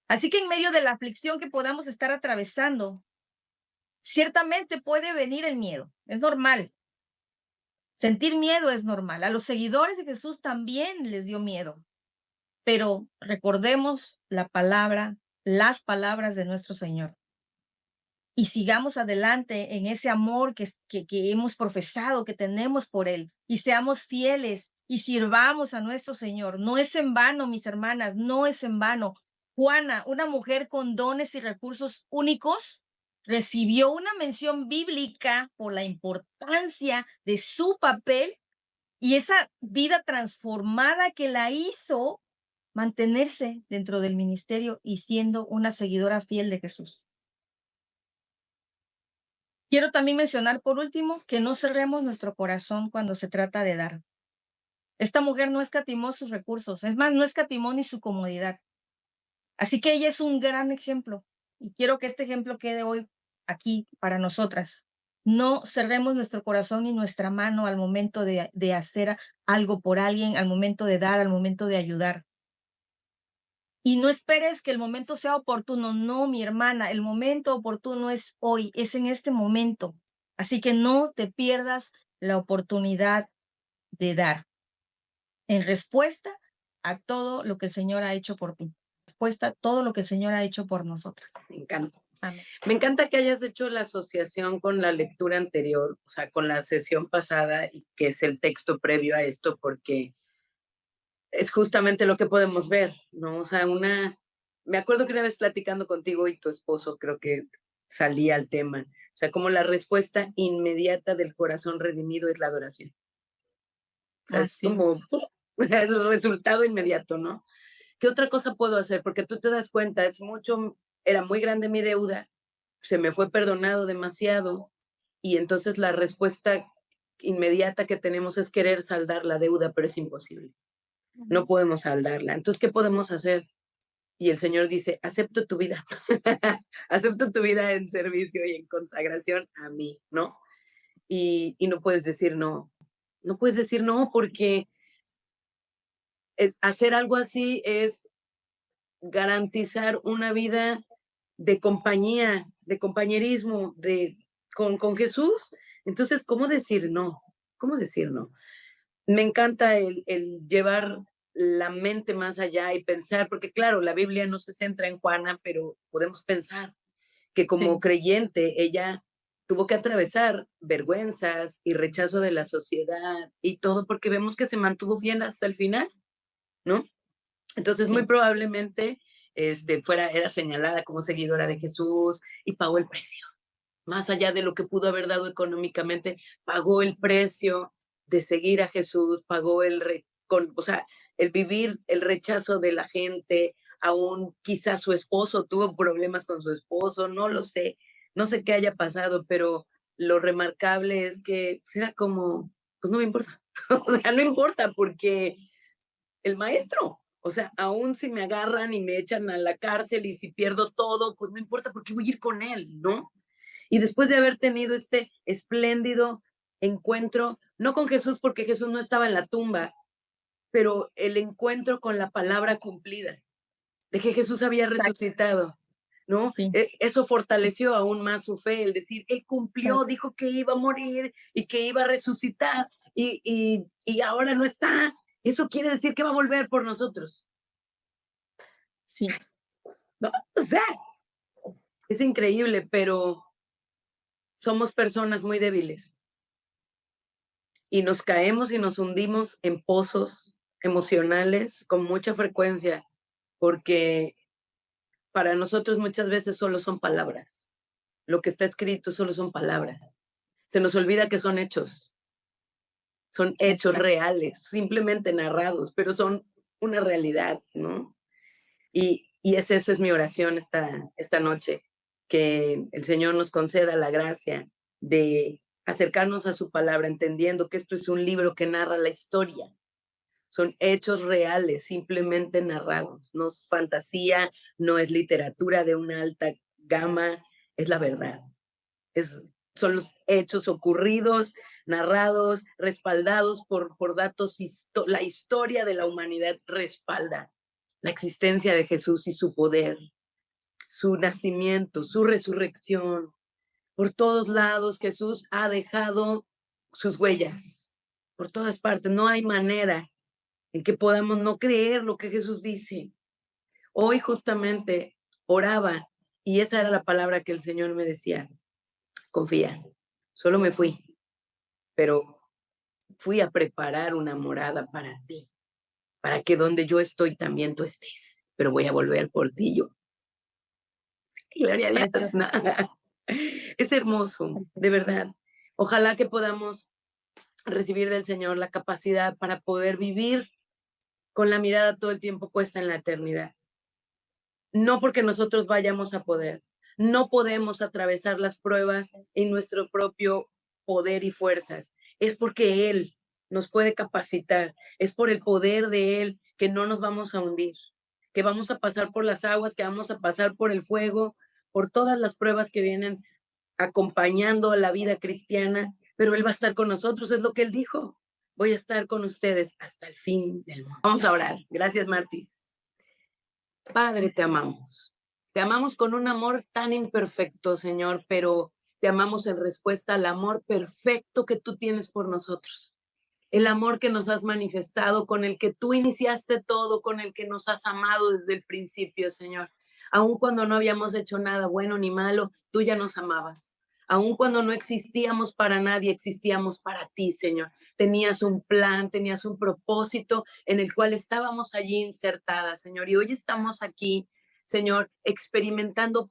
Así que en medio de la aflicción que podamos estar atravesando, ciertamente puede venir el miedo, es normal. Sentir miedo es normal. A los seguidores de Jesús también les dio miedo. Pero recordemos las palabras de nuestro Señor. y sigamos adelante en ese amor que hemos profesado, que tenemos por Él, y seamos fieles y sirvamos a nuestro Señor. No es en vano, mis hermanas, no es en vano. Juana, una mujer con dones y recursos únicos, recibió una mención bíblica por la importancia de su papel y esa vida transformada que la hizo mantenerse dentro del ministerio y siendo una seguidora fiel de Jesús. Quiero también mencionar, por último, que no cerremos nuestro corazón cuando se trata de dar. Esta mujer no escatimó sus recursos, es más, no escatimó ni su comodidad. Así que ella es un gran ejemplo y quiero que este ejemplo quede hoy aquí para nosotras. No cerremos nuestro corazón ni nuestra mano al momento de hacer algo por alguien, al momento de dar, al momento de ayudar. Y no esperes que el momento sea oportuno. No, mi hermana, el momento oportuno es hoy, es en este momento. Así que no te pierdas la oportunidad de dar en respuesta a todo lo que el Señor ha hecho por ti. Respuesta a todo lo que el Señor ha hecho por nosotros. Me encanta. Amén. Me encanta que hayas hecho la asociación con la lectura anterior, o sea, con la sesión pasada, y que es el texto previo a esto, porque es justamente lo que podemos ver, ¿no? O sea, me acuerdo que una vez platicando contigo y tu esposo, creo que salía al tema, o sea, como la respuesta inmediata del corazón redimido es la adoración. O sea, es Así como es. el resultado inmediato, ¿no? ¿Qué otra cosa puedo hacer? Porque tú te das cuenta, era muy grande mi deuda, se me fue perdonado demasiado, y entonces la respuesta inmediata que tenemos es querer saldar la deuda, pero es imposible. No podemos saldarla. Entonces, ¿qué podemos hacer? Y el Señor dice, acepto tu vida, acepto tu vida en servicio y en consagración a mí, ¿no? Y no puedes decir no, no puedes decir no, porque hacer algo así es garantizar una vida de compañía, de compañerismo, con Jesús. Entonces, ¿cómo decir no? ¿Cómo decir no? Me encanta el llevar la mente más allá y pensar, porque claro, la Biblia no se centra en Juana, pero podemos pensar que como Sí, creyente ella tuvo que atravesar vergüenzas y rechazo de la sociedad y todo, porque vemos que se mantuvo bien hasta el final, ¿no? Entonces, muy sí. probablemente era señalada como seguidora de Jesús y pagó el precio. Más allá de lo que pudo haber dado económicamente, pagó el precio de seguir a Jesús, pagó o sea, el vivir el rechazo de la gente, aún quizás su esposo tuvo problemas con su esposo, no lo sé, no sé qué haya pasado, pero lo remarcable es que era como, pues no me importa, o sea, no importa porque el maestro. O sea, aún si me agarran y me echan a la cárcel y si pierdo todo, pues no importa porque voy a ir con él, ¿no? Y después de haber tenido este espléndido encuentro, no con Jesús porque Jesús no estaba en la tumba, pero el encuentro con la palabra cumplida, de que Jesús había Exacto, resucitado, ¿no? sí, Eso fortaleció aún más su fe, el decir, Él cumplió, exacto. dijo que iba a morir y que iba a resucitar y ahora no está. Eso quiere decir que va a volver por nosotros, Sí, ¿no? O sea, es increíble, pero somos personas muy débiles y nos caemos y nos hundimos en pozos emocionales con mucha frecuencia, porque para nosotros muchas veces solo son palabras. Lo que está escrito solo son palabras. Se nos olvida que son hechos exacto. reales, simplemente narrados, pero son una realidad, ¿no? Esa es mi oración esta noche, que el Señor nos conceda la gracia de acercarnos a su palabra, entendiendo que esto es un libro que narra la historia. Son hechos reales, simplemente narrados. No es fantasía, no es literatura de una alta gama, es la verdad. Es, son los hechos ocurridos, narrados, respaldados por datos, la historia de la humanidad respalda la existencia de Jesús y su poder, su nacimiento, su resurrección. Por todos lados Jesús ha dejado sus huellas, por todas partes. No hay manera en que podamos no creer lo que Jesús dice. Hoy justamente oraba Y esa era la palabra que el Señor me decía: confía. Solo me fui, pero fui a preparar una morada para ti, para que donde yo estoy también tú estés. Pero voy a volver por ti yo. Gloria a Dios. No. Es hermoso, de verdad. Ojalá que podamos recibir del Señor la capacidad para poder vivir con la mirada todo el tiempo puesta en la eternidad. No porque nosotros vayamos a poder, no podemos atravesar las pruebas en nuestro propio poder y fuerzas. Es porque Él nos puede capacitar, es por el poder de Él que no nos vamos a hundir, que vamos a pasar por las aguas, que vamos a pasar por el fuego, por todas las pruebas que vienen acompañando a la vida cristiana, pero Él va a estar con nosotros, es lo que Él dijo. Voy a estar con ustedes hasta el fin del mundo. Vamos a orar. Gracias, Martis. Padre, te amamos. Te amamos con un amor tan imperfecto, Señor, pero te amamos en respuesta al amor perfecto que tú tienes por nosotros. El amor que nos has manifestado, con el que tú iniciaste todo, con el que nos has amado desde el principio, Señor. Aun cuando no habíamos hecho nada bueno ni malo, tú ya nos amabas. Aun cuando no existíamos para nadie, existíamos para ti, Señor. Tenías un plan, tenías un propósito en el cual estábamos allí insertadas, Señor. Y hoy estamos aquí, Señor, experimentando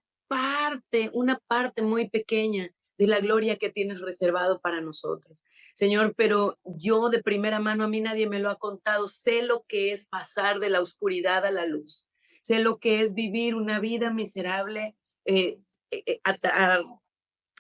una parte muy pequeña de la gloria que tienes reservado para nosotros. Señor, pero yo de primera mano, a mí nadie me lo ha contado, sé lo que es pasar de la oscuridad a la luz, sé lo que es vivir una vida miserable, eh, eh, a, a,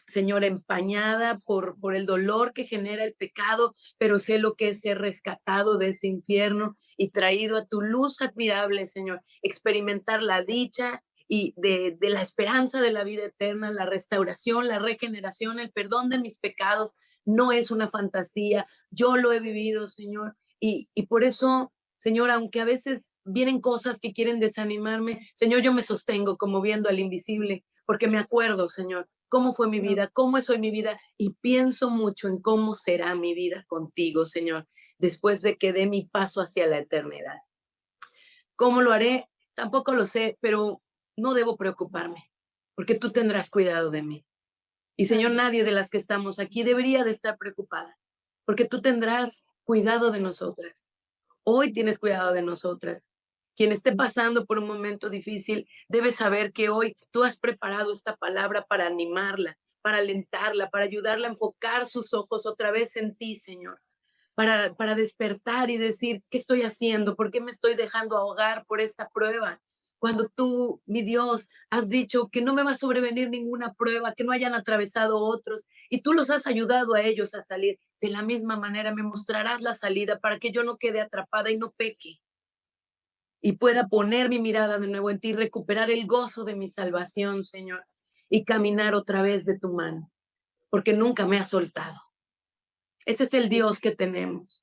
Señor, empañada por el dolor que genera el pecado, pero sé lo que es ser rescatado de ese infierno y traído a tu luz admirable, Señor, experimentar la dicha y de la esperanza de la vida eterna, la restauración, la regeneración, el perdón de mis pecados. No es una fantasía, yo lo he vivido, Señor, y por eso, Señor, aunque a veces vienen cosas que quieren desanimarme, Señor, yo me sostengo como viendo al invisible, porque me acuerdo, Señor, cómo fue mi vida, cómo es hoy mi vida, y pienso mucho en cómo será mi vida contigo, Señor, después de que dé mi paso hacia la eternidad. ¿Cómo lo haré? Tampoco lo sé, pero no debo preocuparme, porque tú tendrás cuidado de mí. Y Señor, nadie de las que estamos aquí debería de estar preocupada, porque tú tendrás cuidado de nosotras. Hoy tienes cuidado de nosotras. Quien esté pasando por un momento difícil debe saber que hoy tú has preparado esta palabra para animarla, para alentarla, para ayudarla a enfocar sus ojos otra vez en ti, Señor, para despertar y decir, ¿qué estoy haciendo? ¿Por qué me estoy dejando ahogar por esta prueba? Cuando tú, mi Dios, has dicho que no me va a sobrevenir ninguna prueba, que no hayan atravesado otros, y tú los has ayudado a ellos a salir. De la misma manera me mostrarás la salida para que yo no quede atrapada y no peque, y pueda poner mi mirada de nuevo en ti, recuperar el gozo de mi salvación, Señor, y caminar otra vez de tu mano, porque nunca me has soltado. Ese es el Dios que tenemos.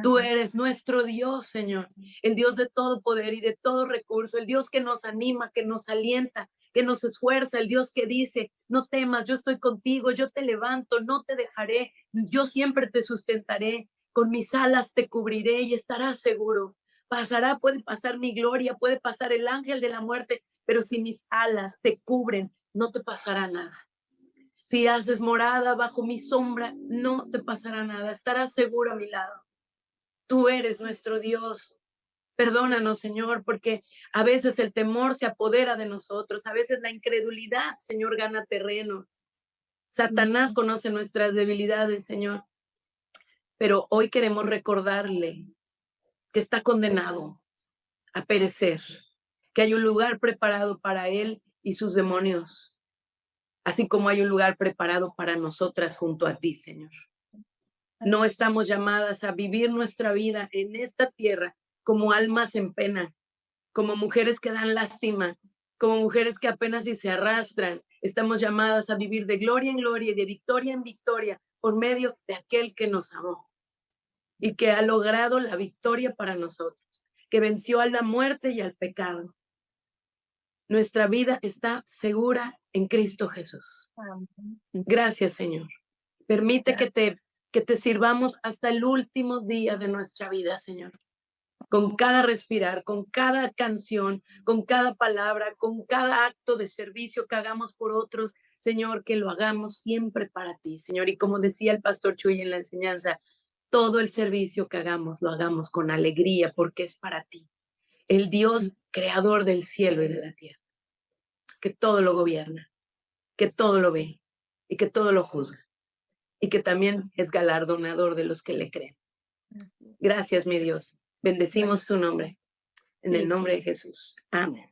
Tú eres nuestro Dios, Señor, el Dios de todo poder y de todo recurso, el Dios que nos anima, que nos alienta, que nos esfuerza, el Dios que dice, no temas, yo estoy contigo, yo te levanto, no te dejaré, yo siempre te sustentaré, con mis alas te cubriré y estarás seguro. Pasará, puede pasar mi gloria, puede pasar el ángel de la muerte, pero si mis alas te cubren, no te pasará nada. Si haces morada bajo mi sombra, no te pasará nada, estarás seguro a mi lado. Tú eres nuestro Dios. Perdónanos, Señor, porque a veces el temor se apodera de nosotros, a veces la incredulidad, Señor, gana terreno. Satanás conoce nuestras debilidades, Señor, pero hoy queremos recordarle que está condenado a perecer, que hay un lugar preparado para él y sus demonios, así como hay un lugar preparado para nosotras junto a ti, Señor. No estamos llamadas a vivir nuestra vida en esta tierra como almas en pena, como mujeres que dan lástima, como mujeres que apenas si se arrastran. Estamos llamadas a vivir de gloria en gloria y de victoria en victoria por medio de aquel que nos amó y que ha logrado la victoria para nosotros, que venció a la muerte y al pecado. Nuestra vida está segura en Cristo Jesús. Gracias, Señor. Permite que te sirvamos hasta el último día de nuestra vida, Señor. con cada respirar, con cada canción, con cada palabra, con cada acto de servicio que hagamos por otros, Señor, que lo hagamos siempre para ti, Señor. Y como decía el pastor Chuy en la enseñanza, todo el servicio que hagamos, lo hagamos con alegría porque es para ti, el Dios creador del cielo y de la tierra, que todo lo gobierna, que todo lo ve y que todo lo juzga y que también es galardonador de los que le creen. Gracias, mi Dios. Bendecimos tu nombre. En el nombre de Jesús. Amén.